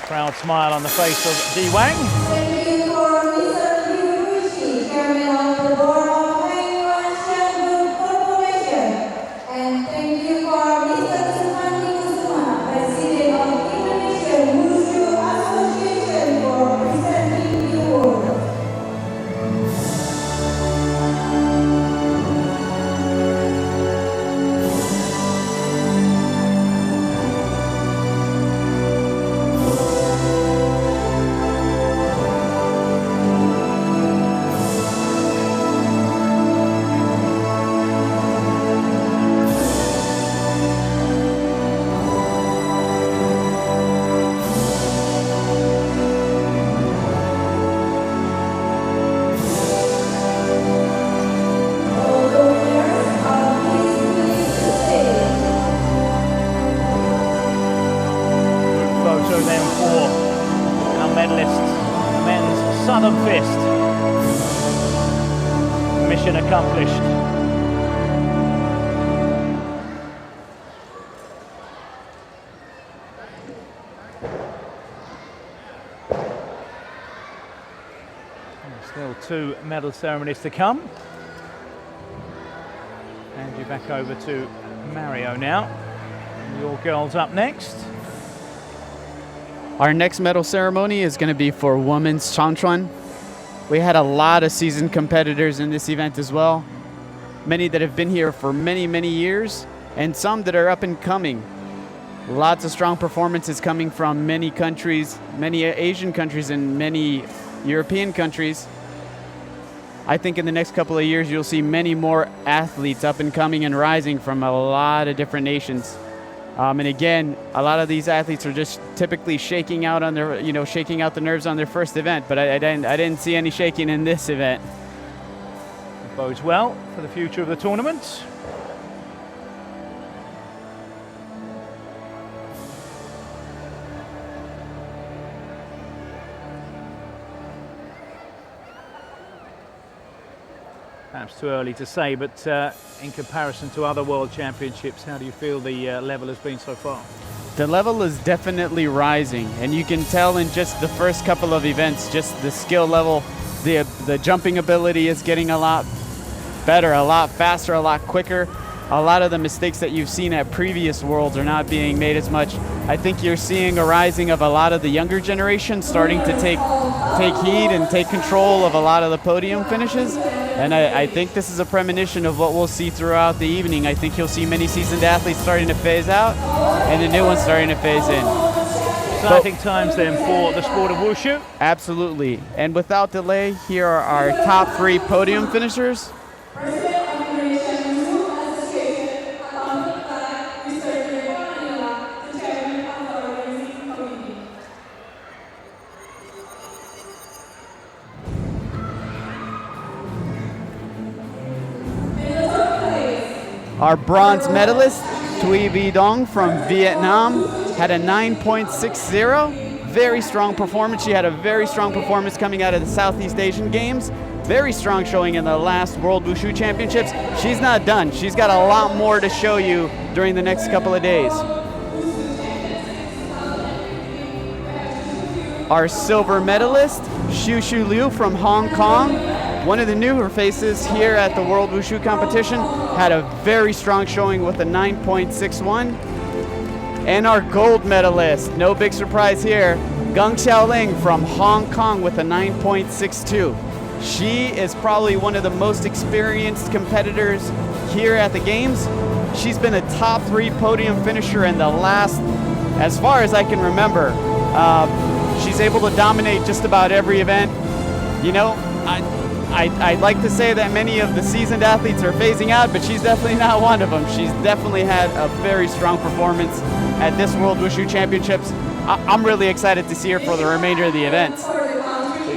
Proud smile on the face of Di Wang. Thank you for Mr. Liu Ruishi, Chairman of the Board of Haiwan Group Corporation. And thank you for Mr. Tsumani Kusuma, President of Indonesian Wushu Association, for presenting the award. Photo then for our medalist, men's Southern Fist. Mission accomplished. Still 2 medal ceremonies to come. Hand you back over to Mario now. Your girls up next. Our next medal ceremony is going to be for women's Changchuan. We had a lot of seasoned competitors in this event as well. Many that have been here for many, many years, and some that are up and coming. Lots of strong performances coming from many countries, many Asian countries and many European countries. I think in the next couple of years, you'll see many more athletes up and coming and rising from a lot of different nations. And again, a lot of these athletes are just typically shaking out on their, shaking out the nerves on their first event. But I didn't see any shaking in this event. It bodes well for the future of the tournament. perhaps too early to say, but in comparison to other World Championships, how do you feel the level has been so far? The level is definitely rising, and you can tell in just the first couple of events, just the skill level, the jumping ability is getting a lot better, a lot faster, a lot quicker. A lot of the mistakes that you've seen at previous Worlds are not being made as much. I think you're seeing a rising of a lot of the younger generation starting to take heed and take control of a lot of the podium finishes. And I think this is a premonition of what we'll see throughout the evening. I think you'll see many seasoned athletes starting to phase out and the new ones starting to phase in. Exciting times then for the sport of wushu. Absolutely. And without delay, here are our top 3 podium finishers. Our bronze medalist, Thuy Vi Dong from Vietnam, had a 9.60. Very strong performance. She had a very strong performance coming out of the Southeast Asian Games. Very strong showing in the last World Wushu Championships. She's not done. She's got a lot more to show you during the next couple of days. Our silver medalist, Xu Liu from Hong Kong, one of the newer faces here at the World Wushu competition, had a very strong showing with a 9.61. And our gold medalist, no big surprise here, Gang Xiaoling from Hong Kong with a 9.62. She is probably one of the most experienced competitors here at the games. She's been a top 3 podium finisher in the last, as far as I can remember. She's able to dominate just about every event. You know, I'd like to say that many of the seasoned athletes are phasing out, but she's definitely not one of them. She's definitely had a very strong performance at this World Wushu Championships. I'm really excited to see her for the remainder of the events.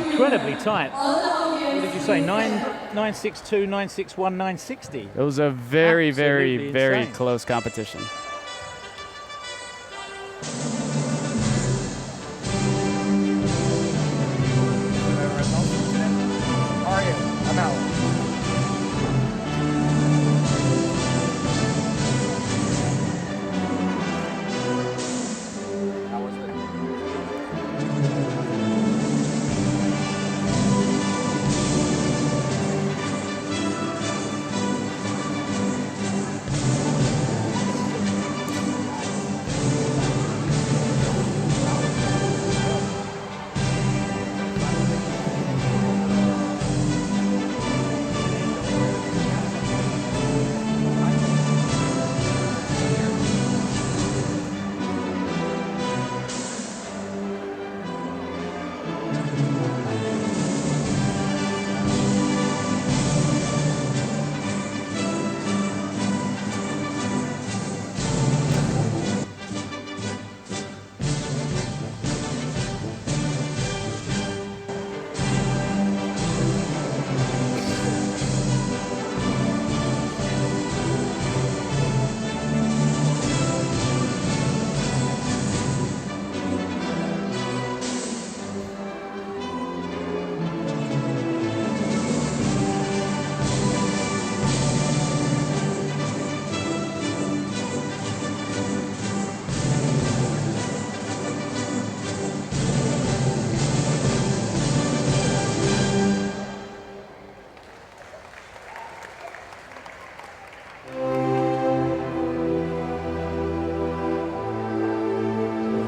Incredibly tight. What did you say? 962, 961, 960. It was a very, Absolutely very insane. close competition. I'm out. How was it?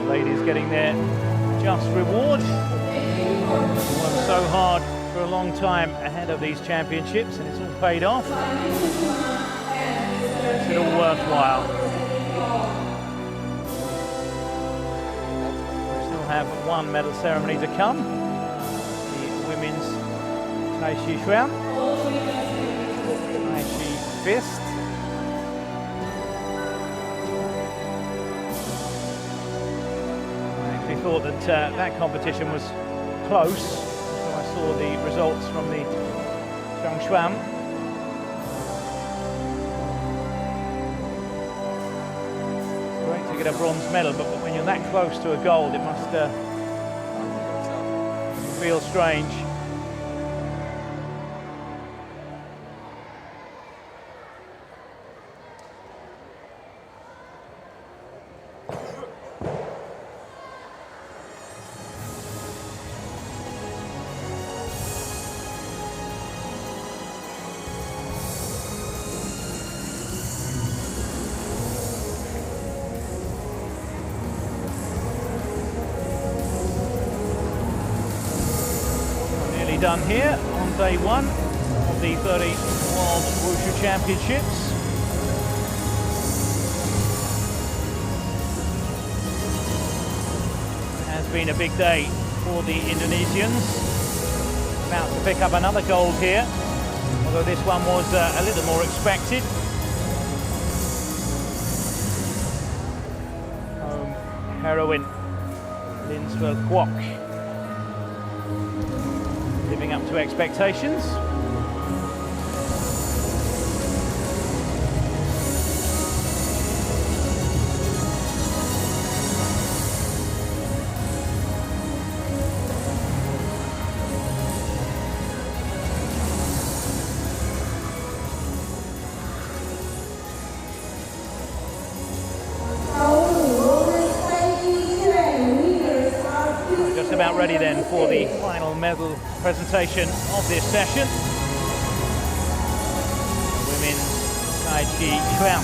Ladies getting their just reward. Worked so hard for a long time ahead of these championships, and it's all paid off. Makes it all worthwhile. We still have one medal ceremony to come. The women's Tai Chi Chuan, Tai Chi Fist. Thought that that competition was close, so I saw the results from the Zhangchuan. It's great to get a bronze medal, but when you're that close to a gold, it must feel strange. done here on day one of the 13th World Wushu Championships. Has been a big day for the Indonesians. About to pick up another gold here, although this one was a little more expected. Home heroine Linswell Kwok living up to expectations. Just about ready then for the final medal presentation of this session. Women's Tai Chi Chuan.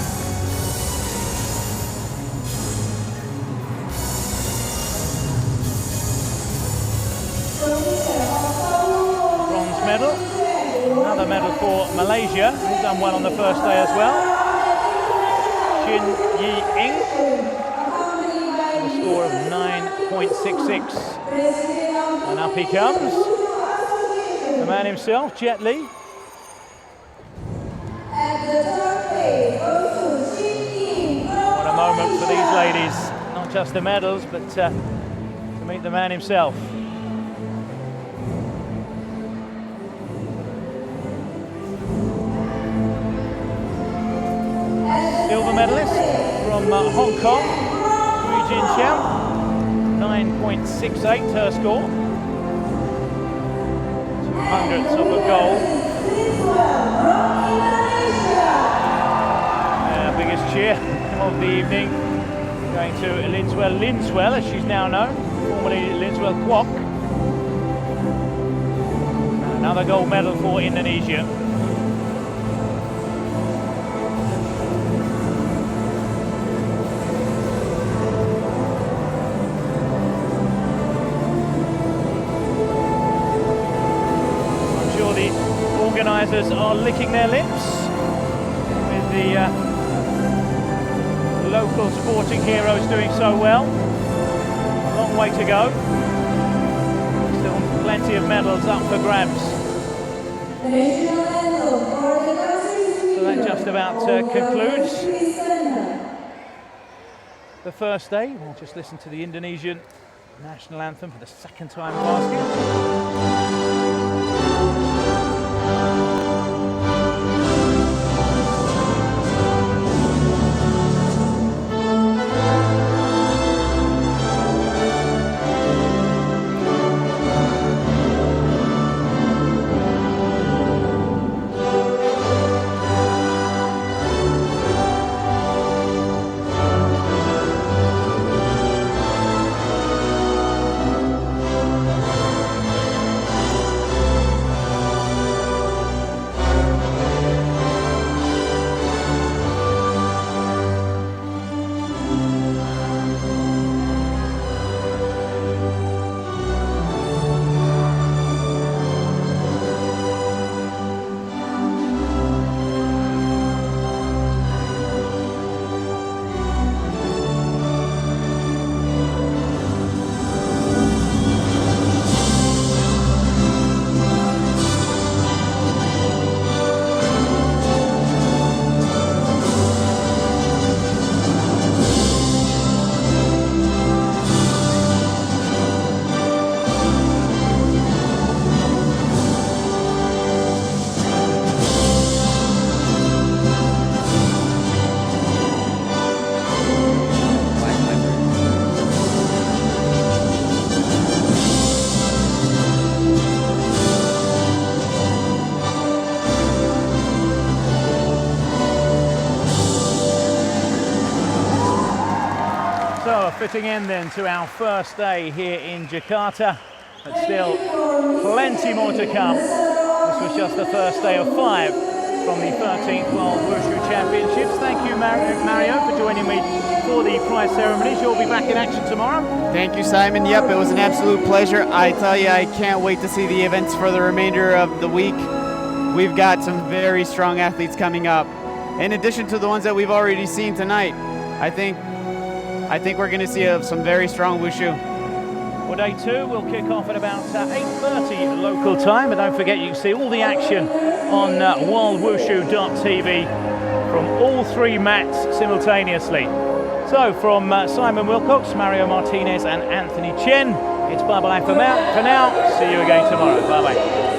Bronze medal. Another medal for Malaysia, who's done well on the first day as well. Jin Yi-ing. A score of 9.66. And up he comes. The man himself, Jet Li. What a moment for these ladies. Not just the medals, but to meet the man himself. Silver medalist from Hong Kong, Jin Xiao. 9.68 her score. 200ths of a goal. Biggest cheer of the evening going to Linswell, as she's now known, formerly Linswell Kwok. Another gold medal for Indonesia. Organisers are licking their lips with the local sporting heroes doing so well. Long way to go. Still plenty of medals up for grabs. So that just about concludes the first day. We'll just listen to the Indonesian national anthem for the second time asking. Fitting in then to our first day here in Jakarta, but still plenty more to come. This was just the first day of 5 from the 13th World Wushu Championships. Thank you, Mario, for joining me for the prize ceremonies. You'll be back in action tomorrow. Thank you, Simon. Yep, it was an absolute pleasure. I tell you, I can't wait to see the events for the remainder of the week. We've got some very strong athletes coming up. In addition to the ones that we've already seen tonight, I think we're going to see some very strong wushu. Well, day 2 will kick off at about 8:30 local time, and don't forget you can see all the action on wildwushu.tv from all 3 mats simultaneously. So from Simon Wilcox, Mario Martinez and Anthony Chen, it's bye-bye for now. See you again tomorrow. Bye-bye.